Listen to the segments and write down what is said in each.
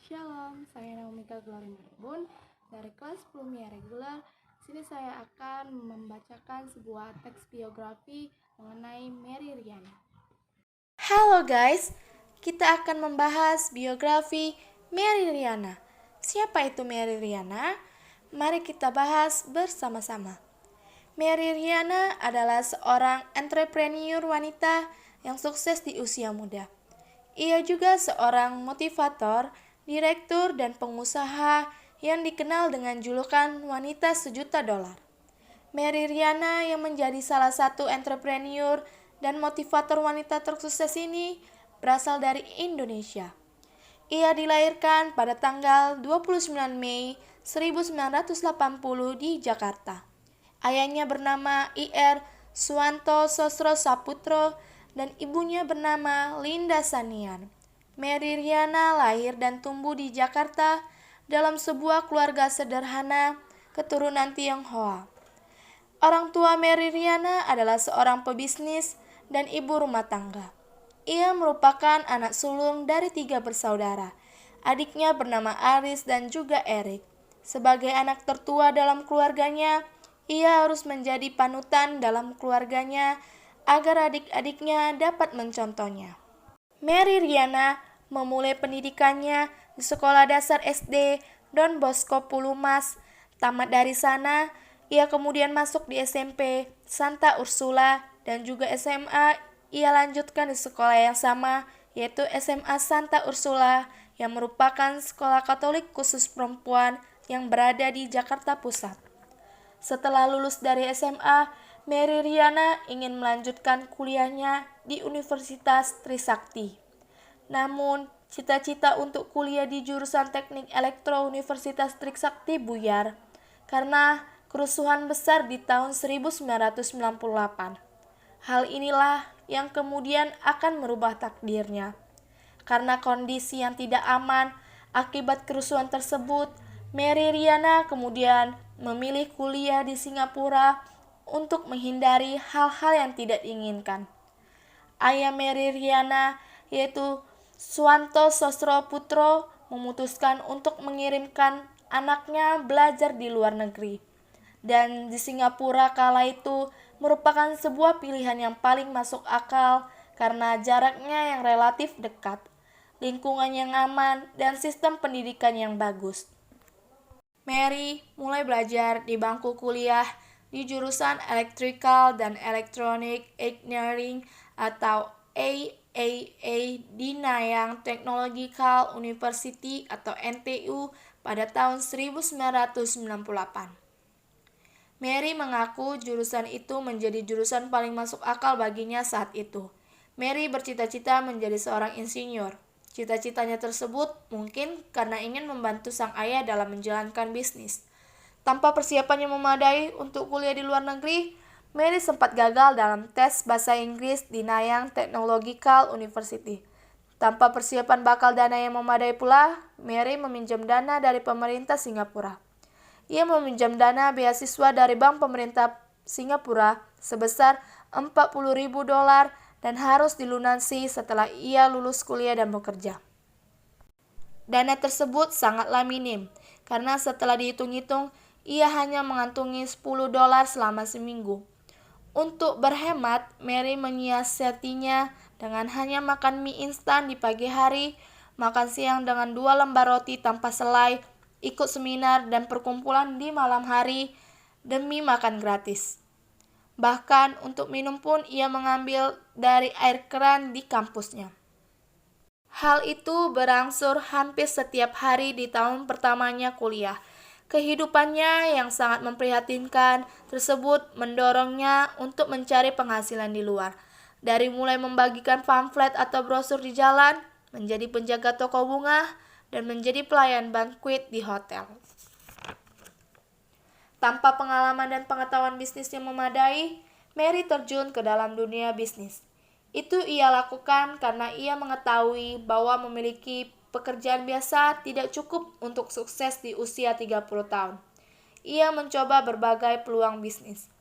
Shalom, saya Naumika Gloria Marbun dari kelas 10 MIA Regular. Sini saya akan membacakan sebuah teks biografi mengenai Mary Riana. Halo guys, kita akan membahas biografi Mary Riana. Siapa itu Mary Riana? Mari kita bahas bersama-sama. Mary Riana adalah seorang entrepreneur wanita yang sukses di usia muda. Ia juga seorang motivator, direktur, dan pengusaha yang dikenal dengan julukan wanita sejuta dolar. Mary Riana yang menjadi salah satu entrepreneur dan motivator wanita tersukses ini berasal dari Indonesia. Ia dilahirkan pada tanggal 29 Mei 1980 di Jakarta. Ayahnya bernama Ir Suwanto Sosro Saputro dan ibunya bernama Linda Sanian. Mary Riana lahir dan tumbuh di Jakarta dalam sebuah keluarga sederhana keturunan Tionghoa. Orang tua Mary Riana adalah seorang pebisnis dan ibu rumah tangga. Ia merupakan anak sulung dari 3 bersaudara. Adiknya bernama Aris dan juga Eric. Sebagai anak tertua dalam keluarganya, ia harus menjadi panutan dalam keluarganya agar adik-adiknya dapat mencontohnya. Mary Riana memulai pendidikannya di Sekolah Dasar SD Don Bosco Pulumas. Tamat dari sana, ia kemudian masuk di SMP Santa Ursula dan juga SMA. Ia lanjutkan di sekolah yang sama, yaitu SMA Santa Ursula yang merupakan sekolah Katolik khusus perempuan yang berada di Jakarta Pusat. Setelah lulus dari SMA, Mary Riana ingin melanjutkan kuliahnya di Universitas Trisakti. Namun, cita-cita untuk kuliah di jurusan Teknik Elektro Universitas Trisakti buyar karena kerusuhan besar di tahun 1998. Hal inilah yang kemudian akan merubah takdirnya. Karena kondisi yang tidak aman akibat kerusuhan tersebut, Mary Riana kemudian memilih kuliah di Singapura untuk menghindari hal-hal yang tidak diinginkan. Ayah Mary Riana, yaitu Suwanto Sosro Putro, memutuskan untuk mengirimkan anaknya belajar di luar negeri. Dan di Singapura kala itu merupakan sebuah pilihan yang paling masuk akal karena jaraknya yang relatif dekat, lingkungan yang aman, dan sistem pendidikan yang bagus. Mary mulai belajar di bangku kuliah di jurusan Electrical dan Electronic Engineering atau AAA di Nanyang Technological University atau NTU pada tahun 1998. Mary mengaku jurusan itu menjadi jurusan paling masuk akal baginya saat itu. Mary bercita-cita menjadi seorang insinyur. Cita-citanya tersebut mungkin karena ingin membantu sang ayah dalam menjalankan bisnis. Tanpa persiapan yang memadai untuk kuliah di luar negeri, Mary sempat gagal dalam tes bahasa Inggris di Nanyang Technological University. Tanpa persiapan bakal dana yang memadai pula, Mary meminjam dana dari pemerintah Singapura. Ia meminjam dana beasiswa dari bank pemerintah Singapura sebesar 40.000 dolar dan harus dilunasi setelah ia lulus kuliah dan bekerja. Dana tersebut sangatlah minim, karena setelah dihitung-hitung, ia hanya mengantungi 10 dolar selama seminggu. Untuk berhemat, Mary menyiasatinya dengan hanya makan mie instan di pagi hari, makan siang dengan 2 lembar roti tanpa selai, ikut seminar dan perkumpulan di malam hari demi makan gratis. Bahkan untuk minum pun ia mengambil dari air keran di kampusnya. Hal itu berangsur hampir setiap hari di tahun pertamanya kuliah. Kehidupannya yang sangat memprihatinkan tersebut mendorongnya untuk mencari penghasilan di luar. Dari mulai membagikan pamflet atau brosur di jalan, menjadi penjaga toko bunga, dan menjadi pelayan banquet di hotel. Tanpa pengalaman dan pengetahuan bisnis yang memadai, Mary terjun ke dalam dunia bisnis. Itu ia lakukan karena ia mengetahui bahwa memiliki pekerjaan biasa tidak cukup untuk sukses di usia 30 tahun. Ia mencoba berbagai peluang bisnis.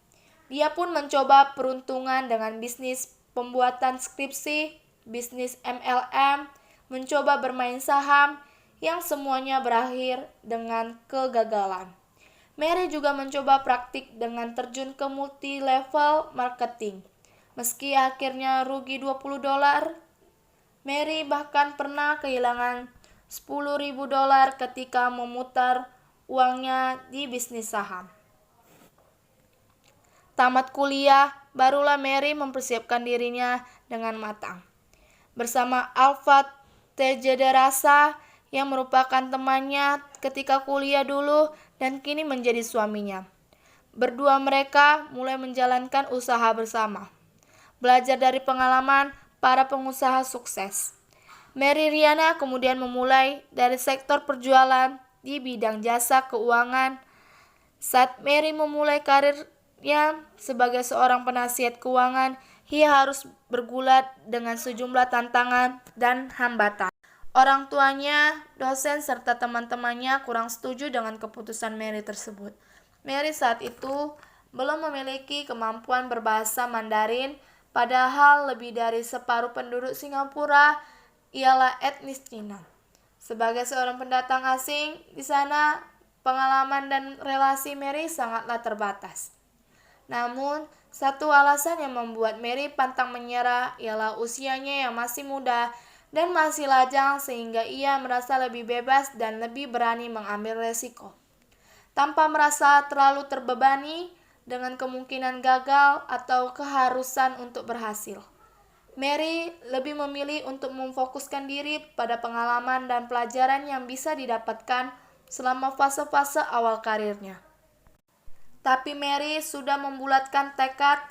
Dia pun mencoba peruntungan dengan bisnis pembuatan skripsi, bisnis MLM, mencoba bermain saham. yang semuanya berakhir dengan kegagalan. Mary juga mencoba praktik dengan terjun ke multi-level marketing. Meski akhirnya rugi $20, Mary bahkan pernah kehilangan $10.000 ketika memutar uangnya di bisnis saham. Tamat kuliah, barulah Mary mempersiapkan dirinya dengan matang. Bersama Alfred Tejedarasa yang merupakan temannya ketika kuliah dulu dan kini menjadi suaminya. Berdua mereka mulai menjalankan usaha bersama, belajar dari pengalaman para pengusaha sukses. Mary Riana kemudian memulai dari sektor perjualan di bidang jasa keuangan. Saat Mary memulai karirnya sebagai seorang penasihat keuangan, ia harus bergulat dengan sejumlah tantangan dan hambatan. Orang tuanya, dosen, serta teman-temannya kurang setuju dengan keputusan Mary tersebut. Mary saat itu belum memiliki kemampuan berbahasa Mandarin, padahal lebih dari separuh penduduk Singapura ialah etnis Cina. Sebagai seorang pendatang asing di sana, pengalaman dan relasi Mary sangatlah terbatas. Namun, satu alasan yang membuat Mary pantang menyerah ialah usianya yang masih muda dan masih lajang sehingga ia merasa lebih bebas dan lebih berani mengambil resiko. Tanpa merasa terlalu terbebani dengan kemungkinan gagal atau keharusan untuk berhasil. Mary lebih memilih untuk memfokuskan diri pada pengalaman dan pelajaran yang bisa didapatkan selama fase-fase awal karirnya. Tapi Mary sudah membulatkan tekad.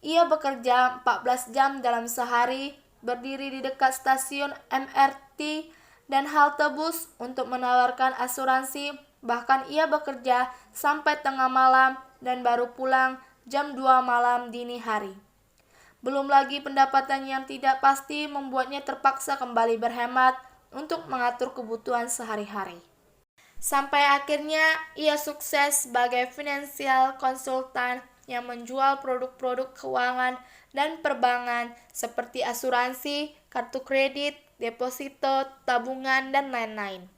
Ia bekerja 14 jam dalam sehari, berdiri di dekat stasiun MRT dan halte bus untuk menawarkan asuransi. Bahkan ia bekerja sampai tengah malam dan baru pulang jam 2 malam dini hari. Belum lagi pendapatan yang tidak pasti membuatnya terpaksa kembali berhemat untuk mengatur kebutuhan sehari-hari. Sampai akhirnya ia sukses sebagai financial consultant yang menjual produk-produk keuangan dan perbankan seperti asuransi, kartu kredit, deposito, tabungan, dan lain-lain.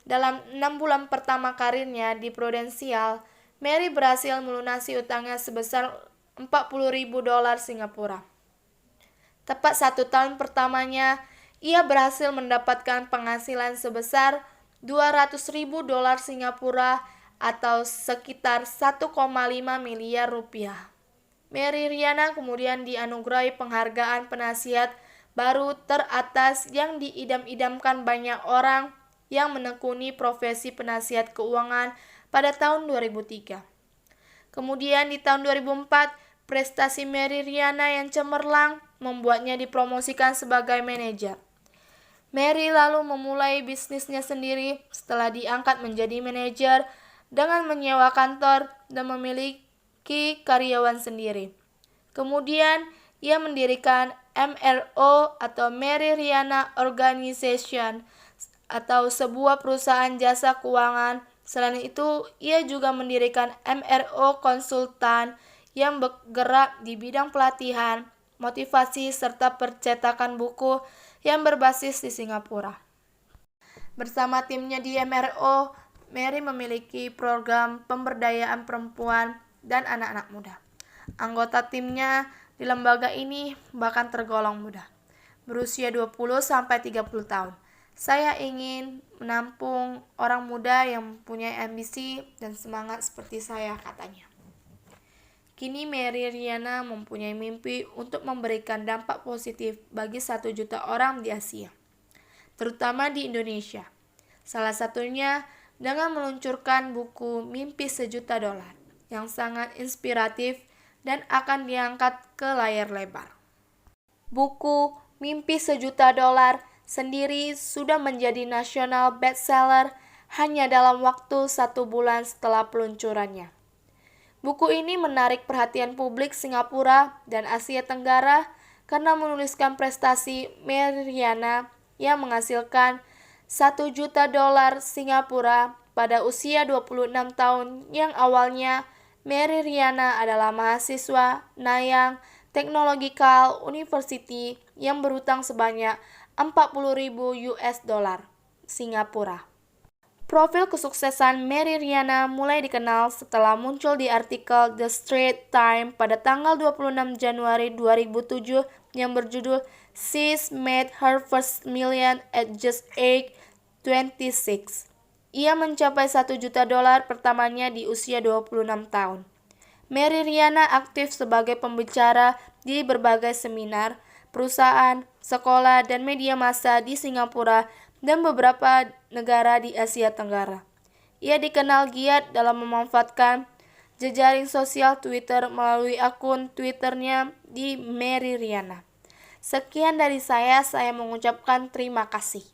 Dalam 6 bulan pertama karirnya di Prudential, Mary berhasil melunasi utangnya sebesar $40.000 Singapura. Tepat 1 tahun pertamanya, ia berhasil mendapatkan penghasilan sebesar $200.000 Singapura atau sekitar 1,5 miliar rupiah. Mary Riana kemudian dianugerahi penghargaan penasihat baru teratas yang diidam-idamkan banyak orang yang menekuni profesi penasihat keuangan pada tahun 2003. Kemudian di tahun 2004, prestasi Mary Riana yang cemerlang membuatnya dipromosikan sebagai manajer. Mary lalu memulai bisnisnya sendiri setelah diangkat menjadi manajer dengan menyewa kantor dan memiliki karyawan sendiri. Kemudian, ia mendirikan MRO atau Mary Riana Organization atau sebuah perusahaan jasa keuangan. Selain itu, ia juga mendirikan MRO Konsultan yang bergerak di bidang pelatihan, motivasi, serta percetakan buku yang berbasis di Singapura. Bersama timnya di MRO, Mary memiliki program pemberdayaan perempuan dan anak-anak muda. Anggota timnya di lembaga ini bahkan tergolong muda, berusia 20-30 tahun. Saya ingin menampung orang muda yang mempunyai ambisi dan semangat seperti saya, katanya. Kini Mary Riana mempunyai mimpi untuk memberikan dampak positif bagi 1 juta orang di Asia, terutama di Indonesia. Salah satunya dengan meluncurkan buku Mimpi $1 Juta yang sangat inspiratif dan akan diangkat ke layar lebar. Buku Mimpi $1 Juta sendiri sudah menjadi nasional bestseller hanya dalam waktu 1 bulan setelah peluncurannya. Buku ini menarik perhatian publik Singapura dan Asia Tenggara karena menuliskan prestasi Mary Riana yang menghasilkan $1 juta Singapura pada usia 26 tahun yang awalnya Mary Riana adalah mahasiswa Nanyang Technological University yang berhutang sebanyak $40.000. Singapura. Profil kesuksesan Mary Riana mulai dikenal setelah muncul di artikel The Straits Times pada tanggal 26 Januari 2007 yang berjudul She's Made Her First Million at Just Age 26. Ia mencapai $1 juta pertamanya di usia 26 tahun. Mary Riana aktif sebagai pembicara di berbagai seminar, perusahaan, sekolah, dan media massa di Singapura dan beberapa negara di Asia Tenggara. Ia dikenal giat dalam memanfaatkan jejaring sosial Twitter melalui akun Twitternya di Mary Riana. Sekian dari saya mengucapkan terima kasih.